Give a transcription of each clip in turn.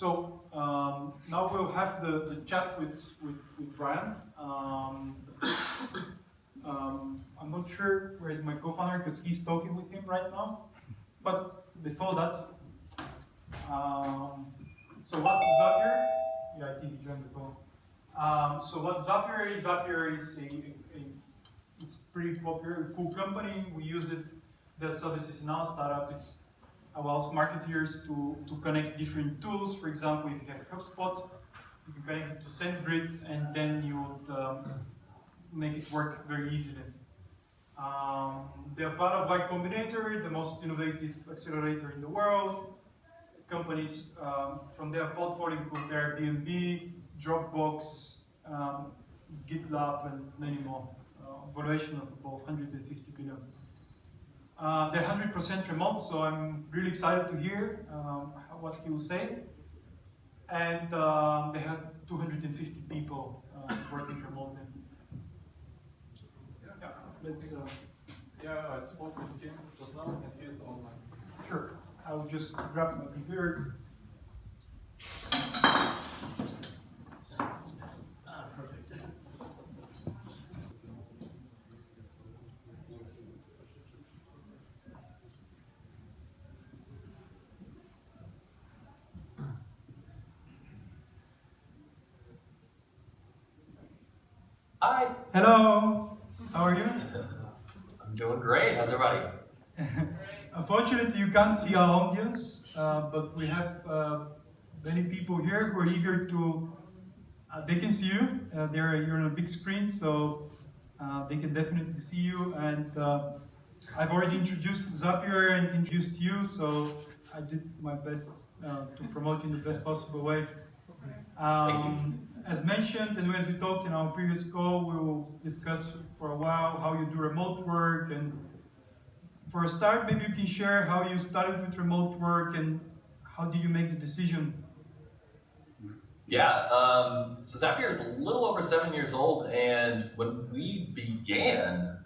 Now we'll have the chat with Bryan. I'm not sure where is my co-founder because he's talking with him right now. But before that, so what's Zapier? Yeah, I think he joined the call. So what Zapier is? Zapier is it's pretty popular, cool company. We use it. Their services in our startup. It allows marketeers to connect different tools. For example, if you have HubSpot, you can connect it to SendGrid, and then you would make it work very easily. They are part of Y Combinator, the most innovative accelerator in the world. Companies from their portfolio include Airbnb, Dropbox, GitLab, and many more. Valuation of above 150 billion. They're 100% remote, so I'm really excited to hear what he will say. And they have 250 people working remotely. Yeah, let's. Yeah, I spoke with him just now, and he is online. Sure, I will just grab my computer. Hi. Hello. How are you? I'm doing great. How's everybody? Unfortunately, you can't see our audience, but we have many people here who are eager to. They can see you. You're on a big screen, so they can definitely see you. And I've already introduced Zapier and introduced you, so I did my best to promote you in the best possible way. As mentioned, and as we talked in our previous call, we will discuss for a while how you do remote work. And for a start, maybe you can share how you started with remote work and how did you make the decision? Yeah, so Zapier is a little over 7 years old, and when we began,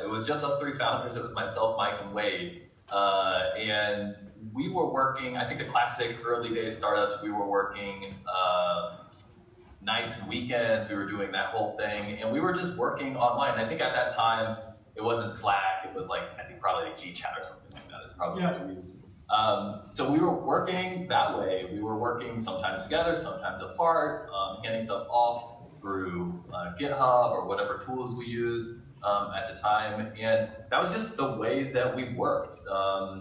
it was just us three founders. It was myself, Mike, and Wade. And we were working, I think the classic early day startups, we were working nights and weekends, we were doing that whole thing, and we were just working online. I think at that time, it wasn't Slack, it was like, I think probably like G-Chat or something like that. It's probably what we used. So we were working that way. We were working sometimes together, sometimes apart, handing stuff off through GitHub or whatever tools we used at the time. And that was just the way that we worked.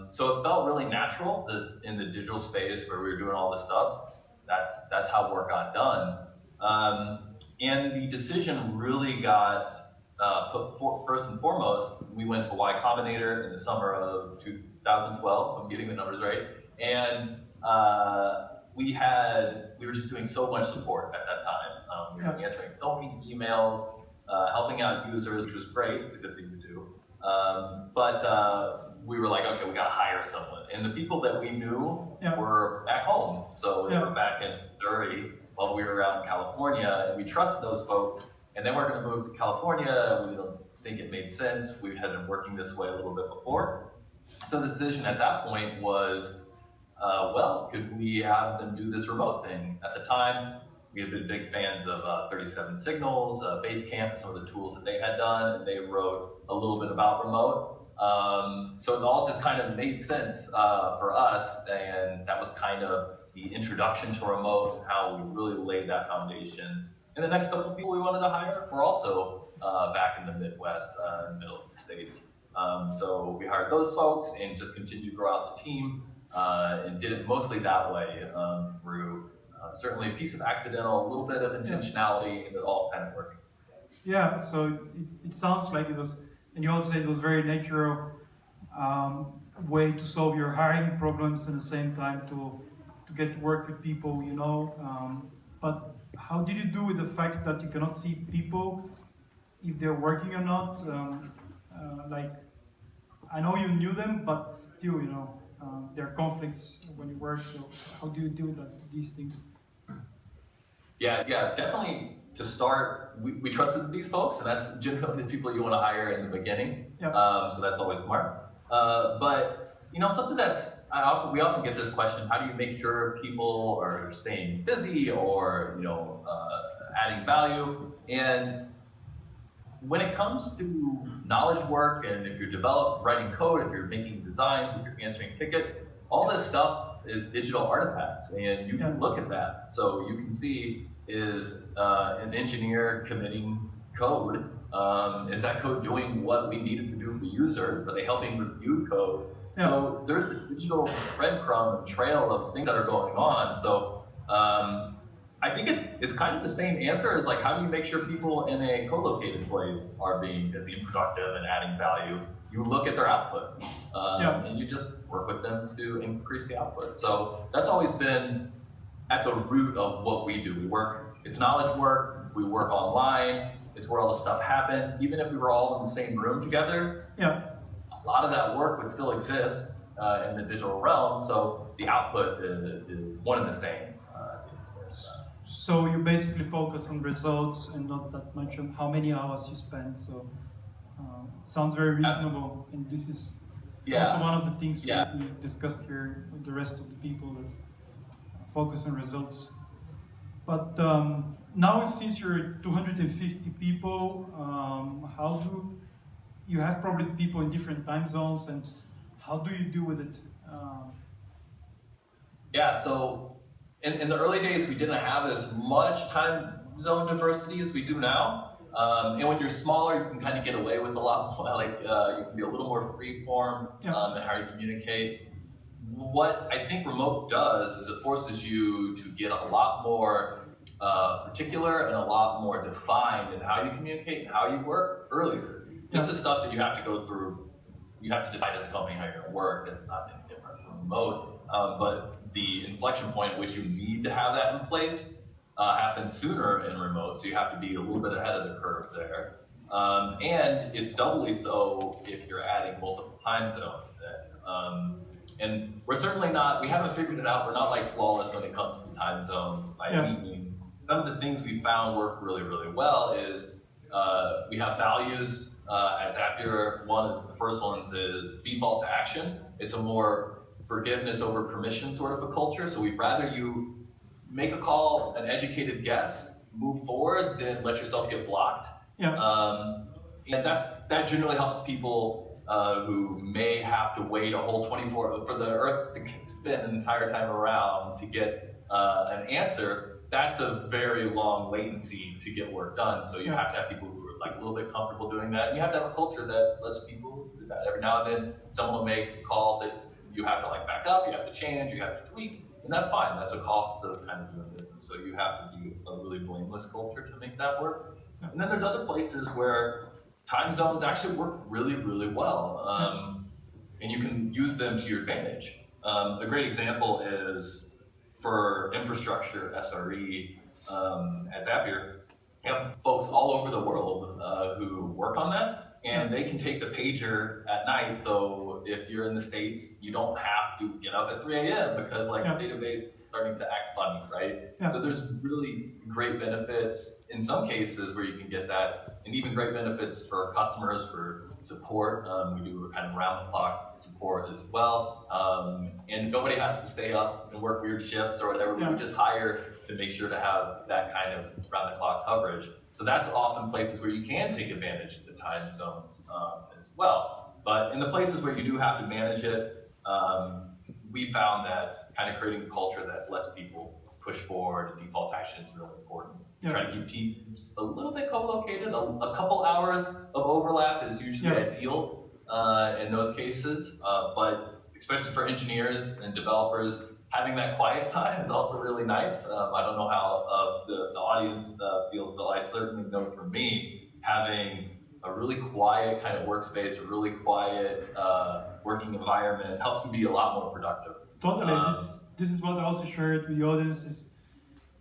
So it felt really natural that in the digital space where we were doing all this stuff, that's how work got done. And the decision really got first and foremost, we went to Y Combinator in the summer of 2012, if I'm getting the numbers right. And we were just doing so much support at that time. We were answering so many emails, helping out users, which was great. It's a good thing to do. But we were like, okay, we gotta hire someone. And the people that we knew were back home. So they were back in Missouri while we were out in California, and we trusted those folks. And then we're gonna move to California. We didn't think it made sense. We had been working this way a little bit before. So the decision at that point was, well, could we have them do this remote thing? At the time, we had been big fans of 37 Signals, Basecamp, some of the tools that they had done, and they wrote a little bit about remote. So it all just kind of made sense for us, and that was kind of the introduction to remote and how we really laid that foundation. And the next couple of people we wanted to hire were also back in the Midwest, middle of the States. So we hired those folks and just continued to grow out the team and did it mostly that way through certainly a piece of accidental, a little bit of intentionality, and it all kind of working. Yeah, so it sounds like it was, and you also said it was very natural way to solve your hiring problems at the same time to get to work with people, you know. But how did you do with the fact that you cannot see people if they're working or not? Like, I know you knew them, but still, you know, there are conflicts when you work. So how do you deal with these things? Yeah, definitely. To start, we trusted these folks, and that's generally the people you want to hire in the beginning. So that's always smart. But something that's, we often get this question, how do you make sure people are staying busy or, adding value? And when it comes to knowledge work, and if you're writing code, if you're making designs, if you're answering tickets, all this stuff is digital artifacts, and you can look at that. So you can see, is an engineer committing code? Is that code doing what we need it to do for users? Are they helping review code? Yeah. So there's a digital breadcrumb trail of things that are going on. So I think it's kind of the same answer as like, how do you make sure people in a co-located place are being busy and productive and adding value? You look at their output, and you just work with them to increase the output. So that's always been at the root of what we do. It's knowledge work, we work online, it's where all the stuff happens. Even if we were all in the same room together, a lot of that work would still exist in the digital realm, so the output is one and the same. So you basically focus on results and not that much on how many hours you spend. So sounds very reasonable, and this is also one of the things we discussed here with the rest of the people that focus on results. But now since you're 250 people, how do you have probably people in different time zones, and how do you deal with it? So in the early days, we didn't have as much time zone diversity as we do now. And when you're smaller, you can kind of get away with a lot more, you can be a little more free form in how you communicate. What I think remote does is it forces you to get a lot more particular and a lot more defined in how you communicate and how you work earlier. This is stuff that you have to go through. You have to decide as a company how you're going to work. It's not any different from remote. But the inflection point at which you need to have that in place happens sooner in remote, so you have to be a little bit ahead of the curve there. And it's doubly so if you're adding multiple time zones. And we're certainly not, we haven't figured it out, we're not like flawless when it comes to time zones by any means. Some of the things we found work really, really well is we have values at Zapier. One of the first ones is default to action. It's a more forgiveness over permission sort of a culture. So we'd rather you make a call, an educated guess, move forward, than let yourself get blocked. And that generally helps people who may have to wait a whole 24 for the Earth to spin an entire time around to get an answer. That's a very long latency to get work done. So you have to have people who are like a little bit comfortable doing that. And you have to have a culture that lets people do that. Every now and then, someone will make a call that you have to back up, you have to change, you have to tweak, and that's fine. That's a cost of kind of doing business. So you have to be a really blameless culture to make that work. And then there's other places where time zones actually work really, really well, and you can use them to your advantage. A great example is for infrastructure SRE at Zapier. You have folks all over the world who work on that. And they can take the pager at night, so if you're in the States, you don't have to get up at 3 a.m. because the database is starting to act funny, right? So there's really great benefits in some cases where you can get that, and even great benefits for customers, for support. We do a kind of round-the-clock support as well. And nobody has to stay up and work weird shifts or whatever. We would just hire to make sure to have that kind of round-the-clock coverage. So that's often places where you can take advantage of the time zones as well. But in the places where you do have to manage it, we found that kind of creating a culture that lets people push forward and default action is really important. Try to keep teams a little bit co-located. A couple hours of overlap is usually ideal in those cases. But especially for engineers and developers, having that quiet time is also really nice. I don't know how the audience feels, but I certainly know for me, having a really quiet kind of workspace, a really quiet working environment helps me be a lot more productive. Totally. This is what I also shared with the audience is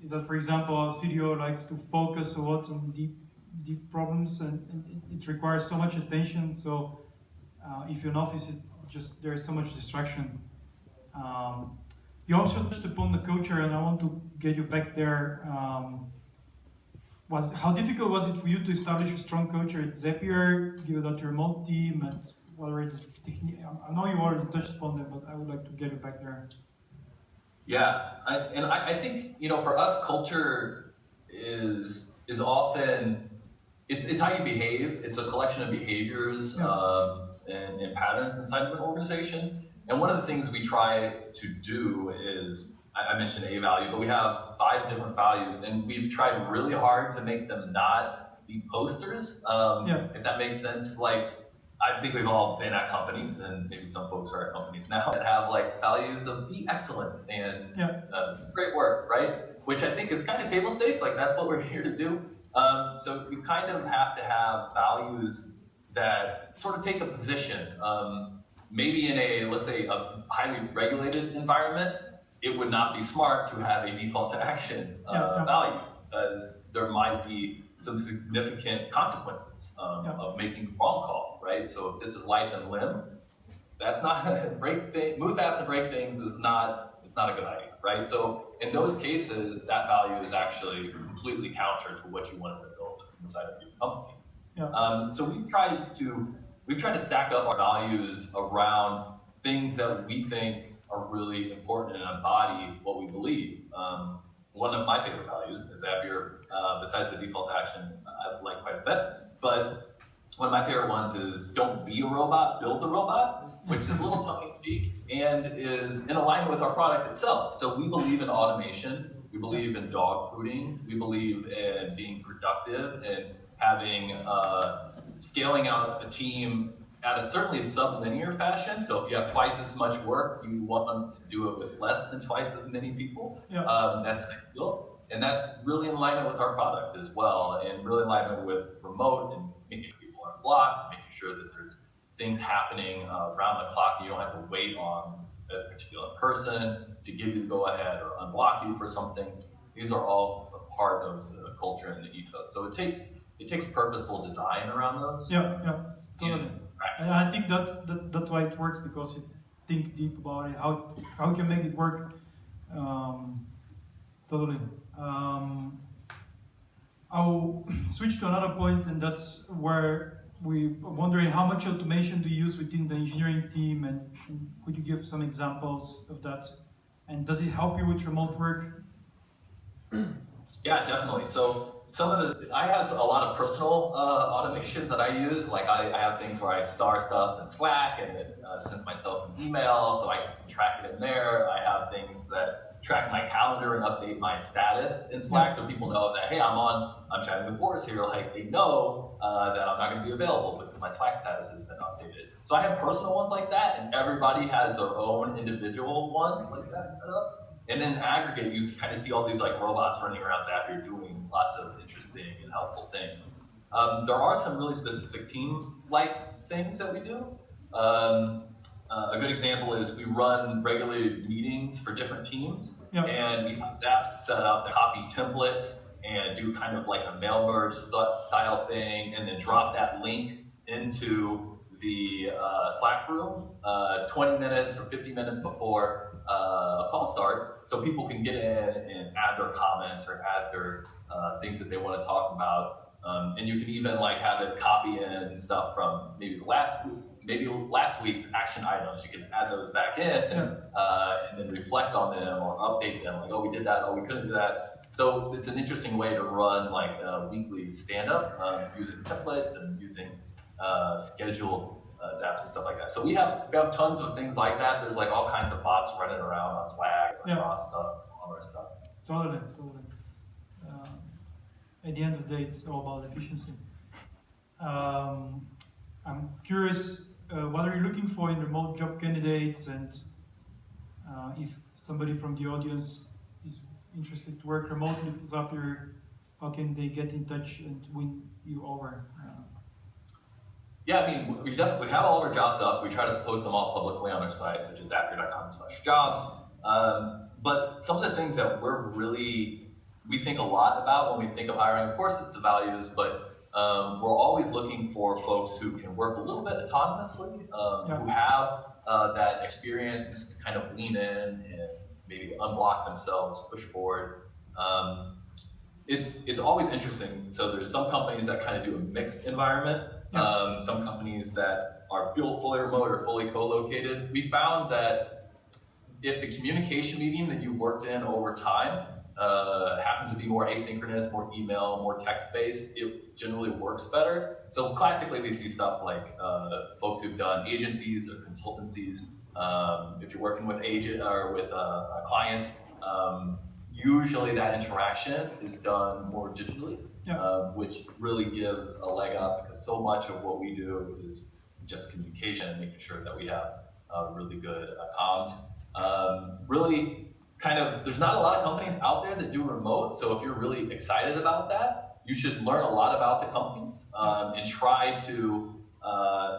that, for example, our CTO likes to focus a lot on deep problems, and it requires so much attention. So if you're in office, there's so much distraction. You also touched upon the culture, and I want to get you back there. How difficult was it for you to establish a strong culture at Zapier, given that your remote team, and what are the techniques? I know you already touched upon them, but I would like to get it back there. Yeah, I think, for us, culture is often, it's how you behave. It's a collection of behaviors and patterns inside of an organization. And one of the things we try to do is, I mentioned a value, but we have 5 different values, and we've tried really hard to make them not be posters, if that makes sense. Like, I think we've all been at companies, and maybe some folks are at companies now, that have like values of be excellent and great work, right? Which I think is kind of table stakes, like that's what we're here to do. So you kind of have to have values that sort of take a position. Maybe in a, let's say, a highly regulated environment, it would not be smart to have a default to action value, because there might be some significant consequences of making the wrong call, right? So if this is life and limb, that's not move fast and break things is not a good idea, right? So in those cases, that value is actually completely counter to what you wanted to build inside of your company. So we've tried to stack up our values around things that we think are really important and embody what we believe. One of my favorite values is Zapier, besides the default action, I like quite a bit. But one of my favorite ones is don't be a robot, build the robot, which is a little tongue-in-cheek and is in alignment with our product itself. So we believe in automation, we believe in dog fooding, we believe in being productive and having scaling out a team at a certainly sublinear fashion. So if you have twice as much work, you want them to do it with less than twice as many people. That's ideal. And that's really in alignment with our product as well, and really in alignment with remote and making sure people are blocked, making sure that there's things happening around the clock. You don't have to wait on a particular person to give you the go-ahead or unblock you for something. These are all a part of the culture and the ethos. So it takes purposeful design around those. Totally. And I think that's why it works, because you think deep about it, how you can make it work. Totally. I'll switch to another point, and that's where we're wondering how much automation do you use within the engineering team, and could you give some examples of that? And does it help you with remote work? Yeah, definitely. So I have a lot of personal automations that I use. Like I have things where I star stuff in Slack and it sends myself an email, so I can track it in there. I have things that track my calendar and update my status in Slack, so people know that, hey, I'm chatting with Boris here. Like they know that I'm not going to be available because my Slack status has been updated. So I have personal ones like that, and everybody has their own individual ones like that set up. And in aggregate, you kind of see all these like robots running around Zapier doing lots of interesting and helpful things. There are some really specific team-like things that we do. A good example is we run regular meetings for different teams, and we have Zaps set up that copy templates and do kind of like a mail merge style thing, and then drop that link into the Slack room 20 minutes or 50 minutes before a call starts, so people can get in and add their comments or add their things that they want to talk about. And you can even like have it copy in stuff from maybe last week's action items. You can add those back in and then reflect on them or update them. Like, oh, we did that. Oh, we couldn't do that. So it's an interesting way to run like a weekly stand-up using templates and using scheduled Zaps and stuff like that. So we have tons of things like that. There's like all kinds of bots running around on Slack, across stuff, all our stuff. Totally. At the end of the day, it's all about efficiency. I'm curious, what are you looking for in remote job candidates, and if somebody from the audience is interested to work remotely for Zapier, how can they get in touch and win you over? Yeah, I mean, we have all of our jobs up. We try to post them all publicly on our site, such as zapier.com/jobs. But some of the things that we think a lot about when we think of hiring, of course, it's the values, but we're always looking for folks who can work a little bit autonomously, who have that experience to kind of lean in and maybe unblock themselves, push forward. It's always interesting. So there's some companies that kind of do a mixed environment. Some companies that are fully remote or fully co-located. We found that if the communication medium that you worked in over time happens to be more asynchronous, more email, more text-based, it generally works better. So classically, we see stuff like folks who've done agencies or consultancies. If you're working with clients, usually that interaction is done more digitally, which really gives a leg up because so much of what we do is just communication, making sure that we have really good comms. Really kind of, there's not a lot of companies out there that do remote, so if you're really excited about that, you should learn a lot about the companies and try to,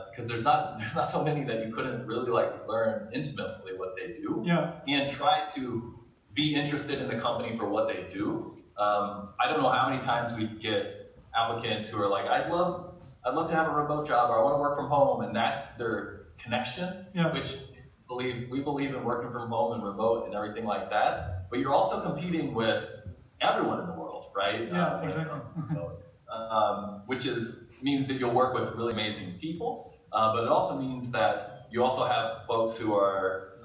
because there's not so many that you couldn't really like learn intimately what they do, and try to be interested in the company for what they do. I don't know how many times we get applicants who are like, I'd love to have a remote job, or I want to work from home, and that's their connection, which we believe in working from home and remote and everything like that, but you're also competing with everyone in the world, right? Exactly. Which means that you'll work with really amazing people, but it also means that you also have folks who are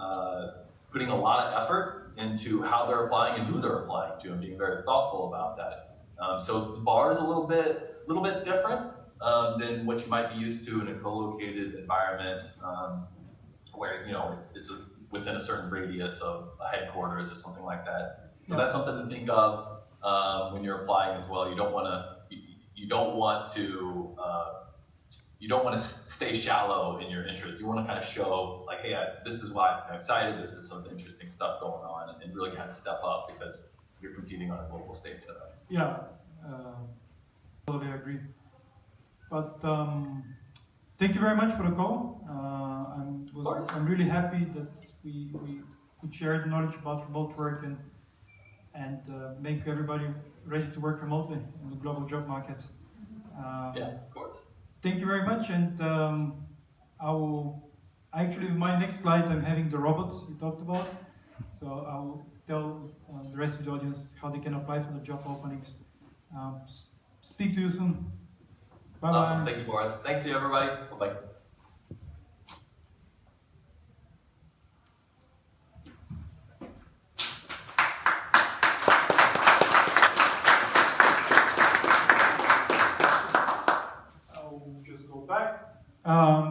putting a lot of effort into how they're applying and who they're applying to, and being very thoughtful about that. So the bar is a little bit different than what you might be used to in a co-located environment, where it's within a certain radius of a headquarters or something like that. So that's something to think of when you're applying as well. You don't want to stay shallow in your interest. You want to kind of show like, hey, this is why I'm excited. This is some interesting stuff going on, and really kind of step up because you're competing on a global stage. Totally agree. But thank you very much for the call. I'm really happy that we could share the knowledge about remote work and make everybody ready to work remotely in the global job market. Of course. Thank you very much, and my next slide I'm having the robot you talked about, so I will tell the rest of the audience how they can apply for the job openings. Speak to you soon. Bye-bye. Awesome, thank you, Boris. Thanks to you, everybody. Bye-bye.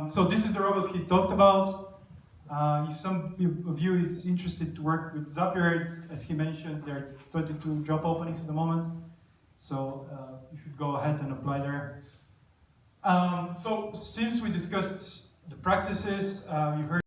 So this is the robot he talked about. If some of you is interested to work with Zapier, as he mentioned, there are 32 job openings at the moment. So you should go ahead and apply there. So since we discussed the practices, you heard